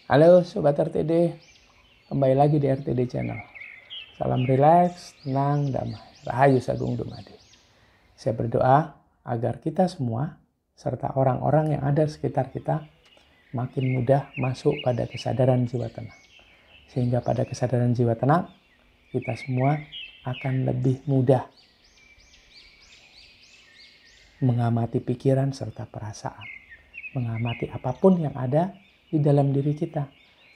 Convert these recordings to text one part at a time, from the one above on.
Halo Sobat RTD, kembali lagi di RTD Channel. Salam rileks, tenang, damai. Rahayu Sagung Dumadi. Saya berdoa agar kita semua, serta orang-orang yang ada di sekitar kita, makin mudah masuk pada kesadaran jiwa tenang. Sehingga pada kesadaran jiwa tenang, kita semua akan lebih mudah mengamati pikiran serta perasaan. Mengamati apapun yang ada di dalam diri kita,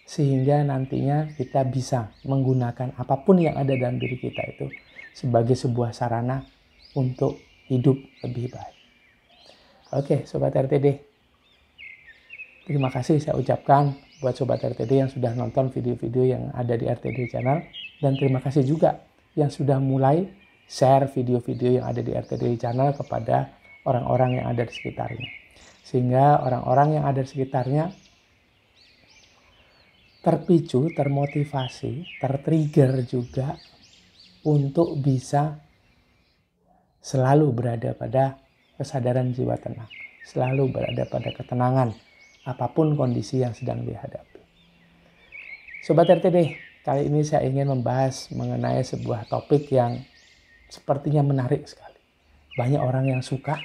sehingga nantinya kita bisa menggunakan apapun yang ada dalam diri kita itu sebagai sebuah sarana untuk hidup lebih baik. Oke, Sobat RTD, terima kasih saya ucapkan buat Sobat RTD yang sudah nonton video-video yang ada di RTD Channel, dan terima kasih juga yang sudah mulai share video-video yang ada di RTD Channel kepada orang-orang yang ada di sekitarnya, sehingga orang-orang yang ada di sekitarnya terpicu, termotivasi, tertrigger juga untuk bisa selalu berada pada kesadaran jiwa tenang, selalu berada pada ketenangan apapun kondisi yang sedang dihadapi. Sobat RTD, kali ini saya ingin membahas mengenai sebuah topik yang sepertinya menarik sekali. Banyak orang yang suka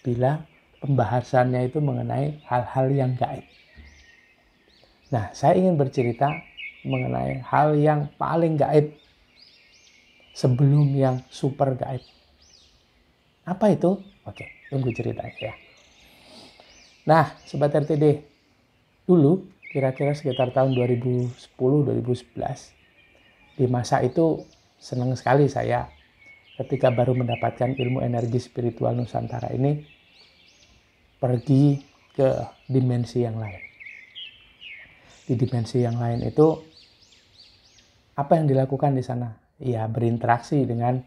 bila pembahasannya itu mengenai hal-hal yang gaib. Nah, saya ingin bercerita mengenai hal yang paling gaib sebelum yang super gaib. Apa itu? Oke, tunggu ceritanya ya. Nah, Sobat RTD, dulu kira-kira sekitar tahun 2010-2011, di masa itu senang sekali saya ketika baru mendapatkan ilmu energi spiritual Nusantara ini pergi ke dimensi yang lain. Di dimensi yang lain itu apa yang dilakukan di sana? Ya, berinteraksi dengan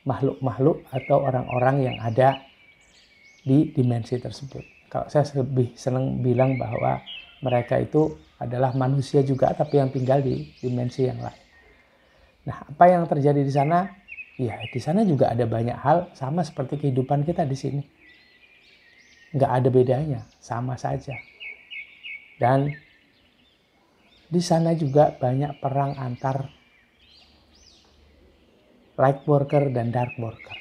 makhluk-makhluk atau orang-orang yang ada di dimensi tersebut. Kalau saya lebih senang bilang bahwa mereka itu adalah manusia juga, tapi yang tinggal di dimensi yang lain. Nah, apa yang terjadi di sana? Ya, di sana juga ada banyak hal sama seperti kehidupan kita di sini. Nggak ada bedanya, sama saja. Dan di sana juga banyak perang antar light worker dan dark worker.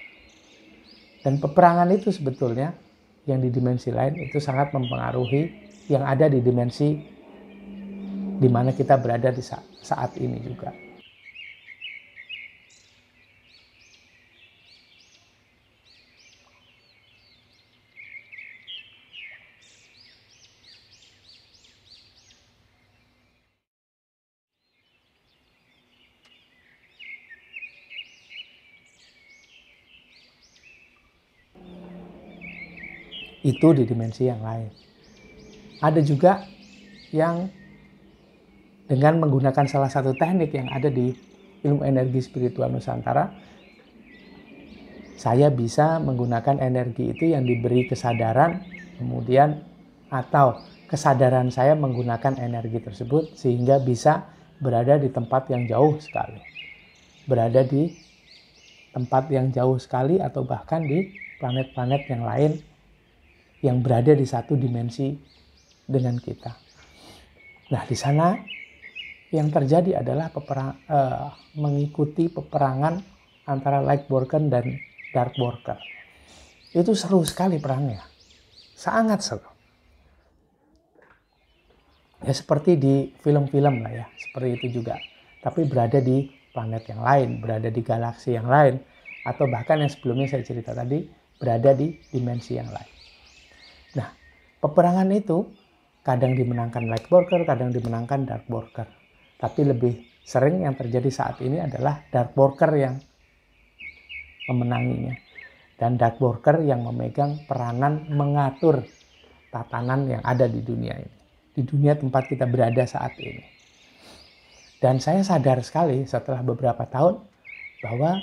Dan peperangan itu sebetulnya yang di dimensi lain itu sangat mempengaruhi yang ada di dimensi di mana kita berada di saat ini juga. Itu di dimensi yang lain. Ada juga yang dengan menggunakan salah satu teknik yang ada di ilmu energi spiritual Nusantara, saya bisa menggunakan energi itu yang diberi kesadaran, kemudian atau kesadaran saya menggunakan energi tersebut sehingga bisa berada di tempat yang jauh sekali. Berada di tempat yang jauh sekali atau bahkan di planet-planet yang lain yang berada di satu dimensi dengan kita. Nah, di sana yang terjadi adalah mengikuti peperangan antara light worker dan dark worker. Itu seru sekali perangnya. Sangat seru. Ya seperti di film-film lah ya, seperti itu juga. Tapi berada di planet yang lain, berada di galaksi yang lain, atau bahkan yang sebelumnya saya cerita tadi, berada di dimensi yang lain. Nah, peperangan itu kadang dimenangkan light worker, kadang dimenangkan dark worker. Tapi lebih sering yang terjadi saat ini adalah dark worker yang memenanginya. Dan dark worker yang memegang peranan mengatur tatanan yang ada di dunia ini. Di dunia tempat kita berada saat ini. Dan saya sadar sekali setelah beberapa tahun bahwa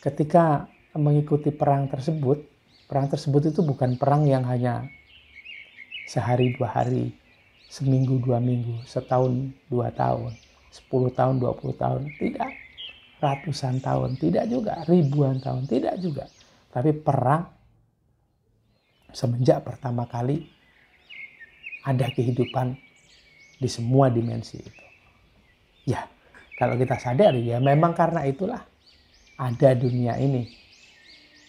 ketika mengikuti perang tersebut itu bukan perang yang hanya sehari 2 hari, seminggu 2 minggu, setahun 2 tahun, 10 tahun 20 tahun, tidak. Ratusan tahun, tidak juga. Ribuan tahun, tidak juga. Tapi perang semenjak pertama kali ada kehidupan di semua dimensi itu. Ya, kalau kita sadar ya memang karena itulah ada dunia ini.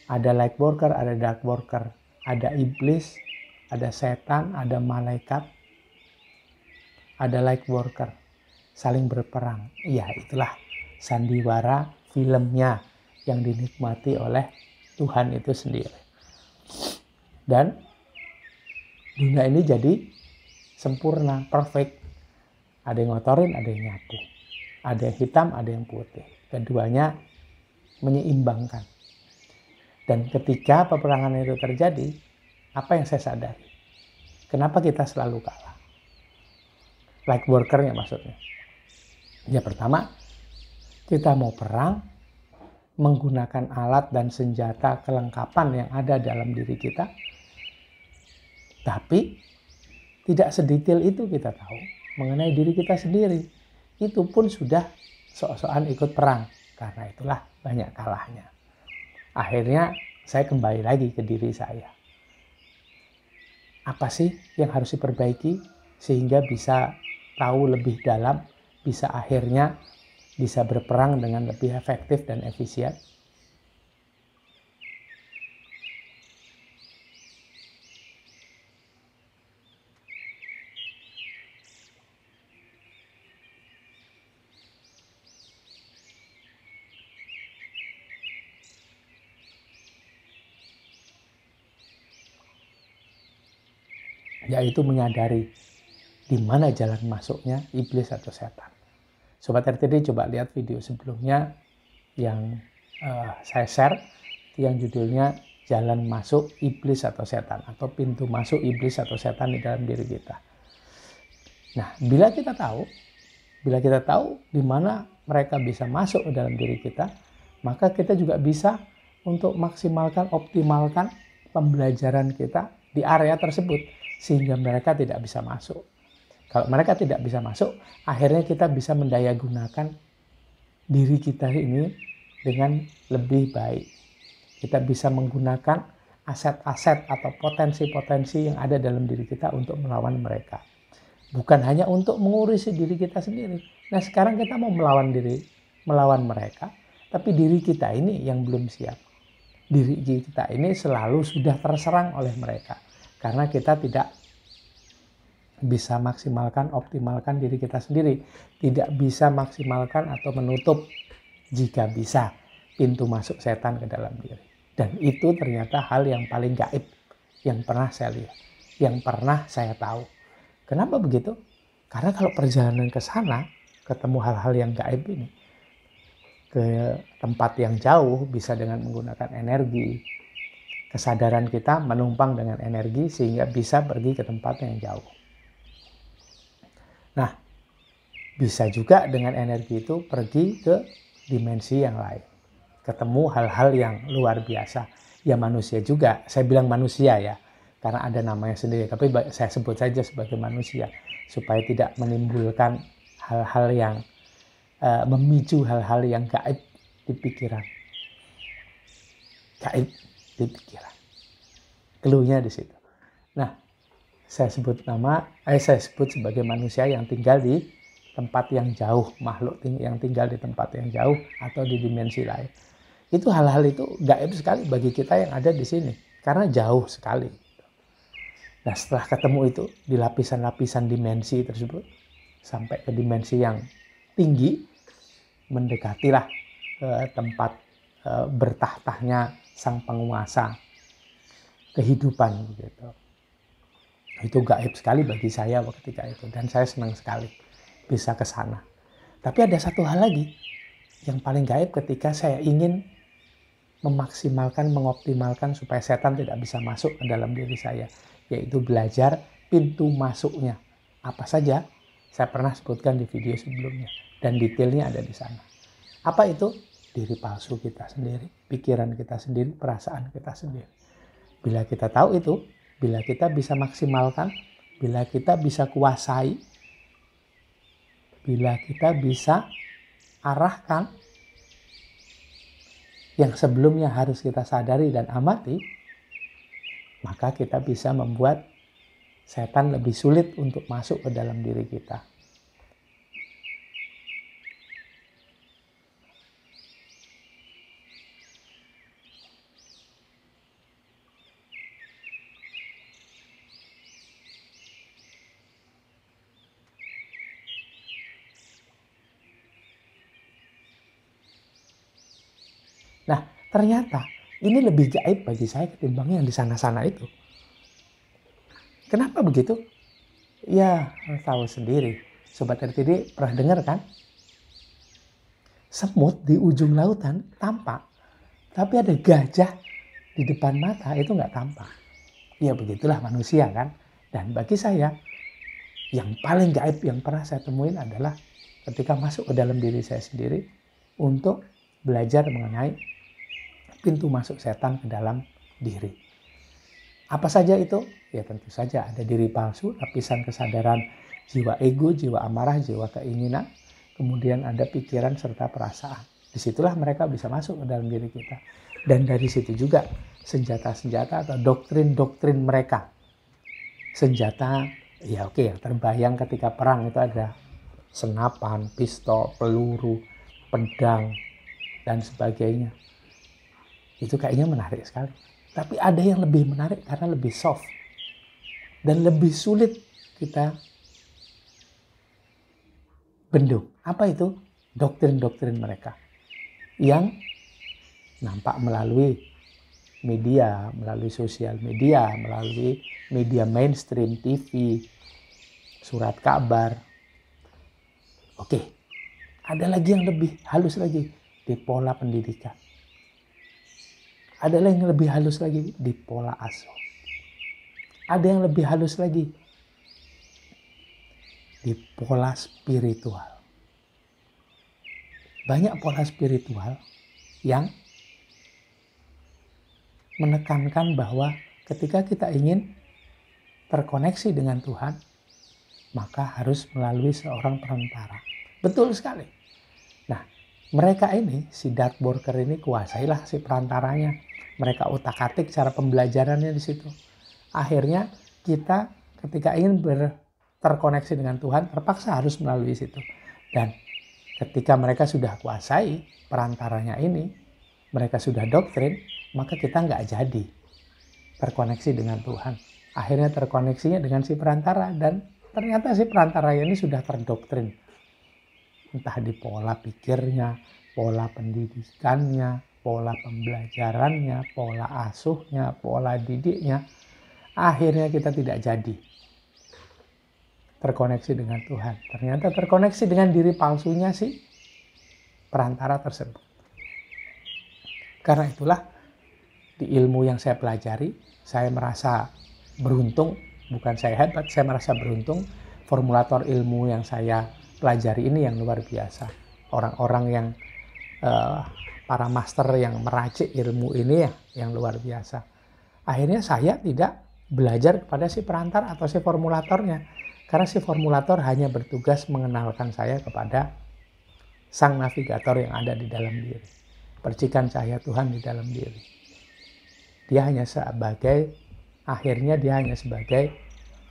Ada light worker, ada dark worker, ada iblis, ada setan, ada malaikat, ada light worker. Saling berperang. Ya, itulah sandiwara filmnya yang dinikmati oleh Tuhan itu sendiri. Dan dunia ini jadi sempurna, perfect. Ada yang ngotorin, ada yang nyapu. Ada yang hitam, ada yang putih. Keduanya menyeimbangkan. Dan ketika peperangan itu terjadi, apa yang saya sadari? Kenapa kita selalu kalah? Light workernya maksudnya. Ya pertama, kita mau perang, menggunakan alat dan senjata kelengkapan yang ada dalam diri kita. Tapi tidak sedetail itu kita tahu mengenai diri kita sendiri. Itu pun sudah sok-sokan ikut perang. Karena itulah banyak kalahnya. Akhirnya saya kembali lagi ke diri saya. Apa sih yang harus diperbaiki sehingga bisa tahu lebih dalam, bisa akhirnya bisa berperang dengan lebih efektif dan efisien? Yaitu menyadari di mana jalan masuknya iblis atau setan. Sobat RTD coba lihat video sebelumnya yang saya share, yang judulnya jalan masuk iblis atau setan, atau pintu masuk iblis atau setan di dalam diri kita. Nah, bila kita tahu di mana mereka bisa masuk ke dalam diri kita, maka kita juga bisa untuk optimalkan pembelajaran kita di area tersebut sehingga mereka tidak bisa masuk. Kalau mereka tidak bisa masuk, akhirnya kita bisa mendayagunakan diri kita ini dengan lebih baik. Kita bisa menggunakan aset-aset atau potensi-potensi yang ada dalam diri kita untuk melawan mereka. Bukan hanya untuk mengurusi diri kita sendiri. Nah, sekarang kita mau melawan mereka, tapi diri kita ini yang belum siap. Diri kita ini selalu sudah terserang oleh mereka. Karena kita tidak bisa optimalkan diri kita sendiri. Tidak bisa maksimalkan atau menutup jika bisa pintu masuk setan ke dalam diri. Dan itu ternyata hal yang paling gaib yang pernah saya lihat, yang pernah saya tahu. Kenapa begitu? Karena kalau perjalanan ke sana, ketemu hal-hal yang gaib ini, ke tempat yang jauh bisa dengan menggunakan energi. Kesadaran kita menumpang dengan energi sehingga bisa pergi ke tempat yang jauh. Nah, bisa juga dengan energi itu pergi ke dimensi yang lain. Ketemu hal-hal yang luar biasa. Ya manusia juga, saya bilang manusia ya, karena ada namanya sendiri. Tapi saya sebut saja sebagai manusia, supaya tidak menimbulkan hal-hal yang memicu hal-hal yang gaib di pikiran. Gaib di pikiran. Cluenya di situ. Nah, saya sebut sebagai manusia yang tinggal di tempat yang jauh, makhluk yang tinggal di tempat yang jauh atau di dimensi lain. Itu hal-hal itu gaib sekali bagi kita yang ada di sini karena jauh sekali. Nah, setelah ketemu itu di lapisan-lapisan dimensi tersebut sampai ke dimensi yang tinggi, mendekatilah tempat bertahtahnya sang penguasa kehidupan gitu. Itu gaib sekali bagi saya ketika itu dan saya senang sekali bisa ke sana. Tapi ada satu hal lagi yang paling gaib ketika saya ingin mengoptimalkan supaya setan tidak bisa masuk ke dalam diri saya, yaitu belajar pintu masuknya. Apa saja saya pernah sebutkan di video sebelumnya dan detailnya ada di sana. Apa itu? Diri palsu kita sendiri, pikiran kita sendiri, perasaan kita sendiri. Bila kita tahu itu, bila kita bisa maksimalkan, bila kita bisa kuasai, bila kita bisa arahkan yang sebelumnya harus kita sadari dan amati, maka kita bisa membuat setan lebih sulit untuk masuk ke dalam diri kita. Nah, ternyata ini lebih gaib bagi saya ketimbang yang di sana-sana itu. Kenapa begitu? Ya, tahu sendiri. Sobat RTD pernah dengar kan? Semut di ujung lautan tampak, tapi ada gajah di depan mata itu nggak tampak. Ya begitulah manusia kan. Dan bagi saya, yang paling gaib yang pernah saya temuin adalah ketika masuk ke dalam diri saya sendiri untuk belajar mengenai pintu masuk setan ke dalam diri. Apa saja itu? Ya tentu saja ada diri palsu, lapisan kesadaran jiwa ego, jiwa amarah, jiwa keinginan, kemudian ada pikiran serta perasaan. Disitulah mereka bisa masuk ke dalam diri kita. Dan dari situ juga senjata-senjata atau doktrin-doktrin mereka. Senjata, ya oke, yang terbayang ketika perang itu ada senapan, pistol, peluru, pedang, dan sebagainya. Itu kayaknya menarik sekali. Tapi ada yang lebih menarik karena lebih soft. Dan lebih sulit kita bendung. Apa itu? Doktrin-doktrin mereka. Yang nampak melalui media, melalui sosial media, melalui media mainstream, TV, surat kabar. Oke, ada lagi yang lebih halus lagi di pola pendidikan. Ada yang lebih halus lagi di pola asuh. Ada yang lebih halus lagi di pola spiritual. Banyak pola spiritual yang menekankan bahwa ketika kita ingin terkoneksi dengan Tuhan, maka harus melalui seorang perantara. Betul sekali. Nah, mereka ini, si Darth Worker ini kuasailah si perantaranya. Mereka utak-atik cara pembelajarannya di situ. Akhirnya kita ketika ingin terkoneksi dengan Tuhan terpaksa harus melalui situ. Dan ketika mereka sudah kuasai perantaranya ini, mereka sudah doktrin, maka kita nggak jadi terkoneksi dengan Tuhan. Akhirnya terkoneksinya dengan si perantara dan ternyata si perantara ini sudah terdoktrin. Entah di pola pikirnya, pola pendidikannya, pola pembelajarannya, pola asuhnya, pola didiknya. Akhirnya kita tidak jadi terkoneksi dengan Tuhan. Ternyata terkoneksi dengan diri palsunya si perantara tersebut. Karena itulah di ilmu yang saya pelajari, saya merasa beruntung, bukan saya hebat, saya merasa beruntung. Formulator ilmu yang saya pelajari ini yang luar biasa. Orang-orang yang para master yang meracik ilmu ini ya, yang luar biasa. Akhirnya saya tidak belajar kepada si perantar atau si formulatornya. Karena si formulator hanya bertugas mengenalkan saya kepada sang navigator yang ada di dalam diri. Percikan cahaya Tuhan di dalam diri. Dia hanya sebagai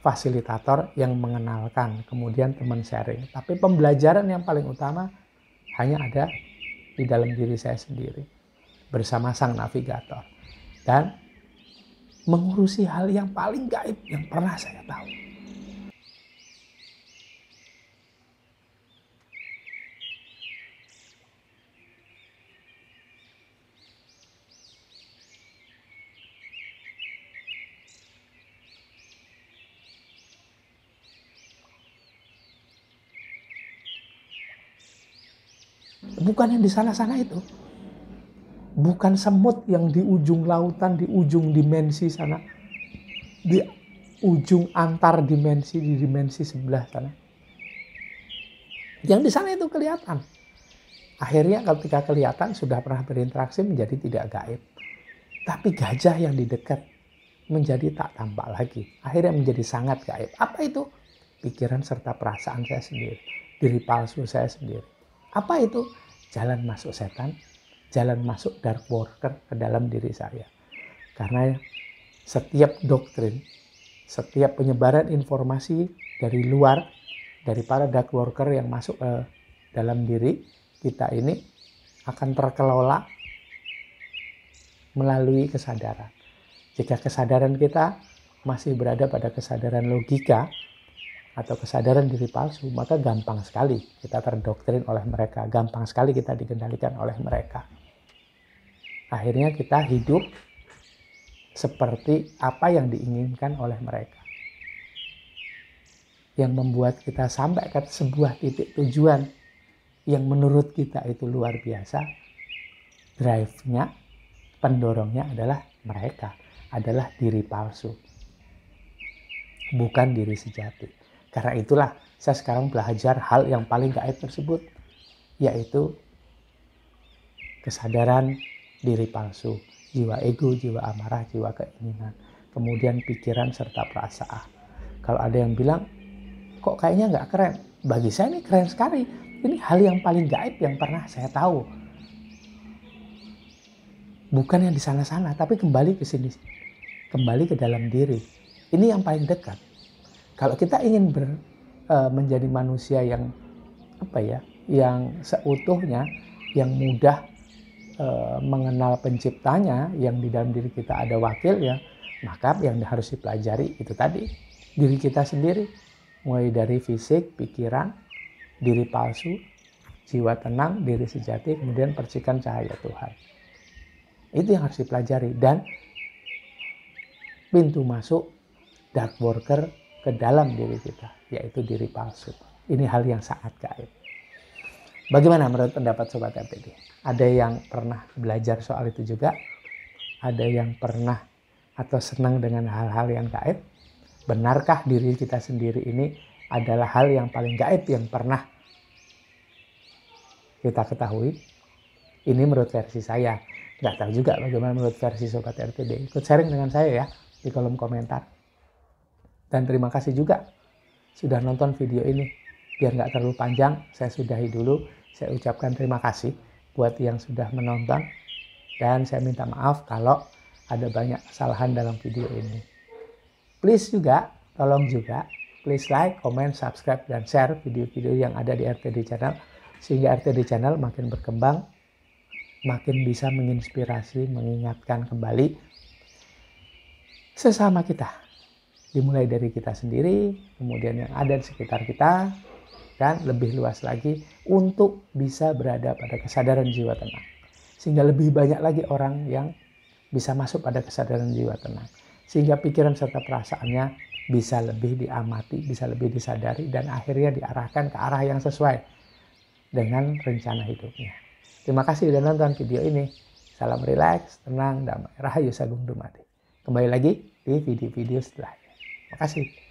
fasilitator yang mengenalkan, kemudian teman sharing. Tapi pembelajaran yang paling utama hanya ada di dalam diri saya sendiri bersama sang navigator dan mengurusi hal yang paling gaib yang pernah saya tahu. Bukan yang di sana-sana itu. Bukan semut yang di ujung lautan, di ujung dimensi sana. Di ujung antar dimensi, di dimensi sebelah sana. Yang di sana itu kelihatan. Akhirnya ketika kelihatan sudah pernah berinteraksi menjadi tidak gaib. Tapi gajah yang di dekat menjadi tak tampak lagi. Akhirnya menjadi sangat gaib. Apa itu? Pikiran serta perasaan saya sendiri. Diri palsu saya sendiri. Apa itu? Jalan masuk setan, jalan masuk dark worker ke dalam diri saya. Karena setiap doktrin setiap penyebaran informasi dari luar, dari para dark worker yang masuk ke dalam diri kita ini akan terkelola melalui kesadaran. Jika kesadaran kita masih berada pada kesadaran logika atau kesadaran diri palsu, maka gampang sekali kita terdoktrin oleh mereka, gampang sekali kita dikendalikan oleh mereka. Akhirnya kita hidup seperti apa yang diinginkan oleh mereka. Yang membuat kita sampai ke sebuah titik tujuan yang menurut kita itu luar biasa, drive-nya, pendorongnya adalah mereka, adalah diri palsu, bukan diri sejati. Karena itulah saya sekarang belajar hal yang paling gaib tersebut, yaitu kesadaran diri palsu, jiwa ego, jiwa amarah, jiwa keinginan, kemudian pikiran serta perasaan. Kalau ada yang bilang, kok kayaknya nggak keren? Bagi saya ini keren sekali. Ini hal yang paling gaib yang pernah saya tahu. Bukan yang di sana-sana, tapi kembali ke sini. Kembali ke dalam diri. Ini yang paling dekat. Kalau kita ingin menjadi manusia yang yang seutuhnya, yang mudah mengenal penciptanya, yang di dalam diri kita ada wakilnya, maka yang harus dipelajari itu tadi, diri kita sendiri. Mulai dari fisik, pikiran, diri palsu, jiwa tenang, diri sejati, kemudian percikan cahaya Tuhan. Itu yang harus dipelajari. Dan pintu masuk dark worker ke dalam diri kita, yaitu diri palsu. Ini hal yang sangat gaib. Bagaimana menurut pendapat Sobat RTD? Ada yang pernah belajar soal itu juga? Ada yang pernah atau senang dengan hal-hal yang gaib? Benarkah diri kita sendiri ini adalah hal yang paling gaib yang pernah kita ketahui? Ini menurut versi saya. Nggak tahu juga bagaimana menurut versi Sobat RTD. Ikut sharing dengan saya ya di kolom komentar. Dan terima kasih juga sudah nonton video ini. Biar nggak terlalu panjang, saya sudahi dulu. Saya ucapkan terima kasih buat yang sudah menonton. Dan saya minta maaf kalau ada banyak kesalahan dalam video ini. Please juga, tolong juga, please like, comment, subscribe, dan share video-video yang ada di RTD Channel. Sehingga RTD Channel makin berkembang, makin bisa menginspirasi, mengingatkan kembali sesama kita. Dimulai dari kita sendiri, kemudian yang ada di sekitar kita, dan lebih luas lagi untuk bisa berada pada kesadaran jiwa tenang. Sehingga lebih banyak lagi orang yang bisa masuk pada kesadaran jiwa tenang. Sehingga pikiran serta perasaannya bisa lebih diamati, bisa lebih disadari, dan akhirnya diarahkan ke arah yang sesuai dengan rencana hidupnya. Terima kasih sudah nonton video ini. Salam rileks, tenang, damai, rahayu sagung dumadi. Kembali lagi di video-video setelahnya. Terima kasih.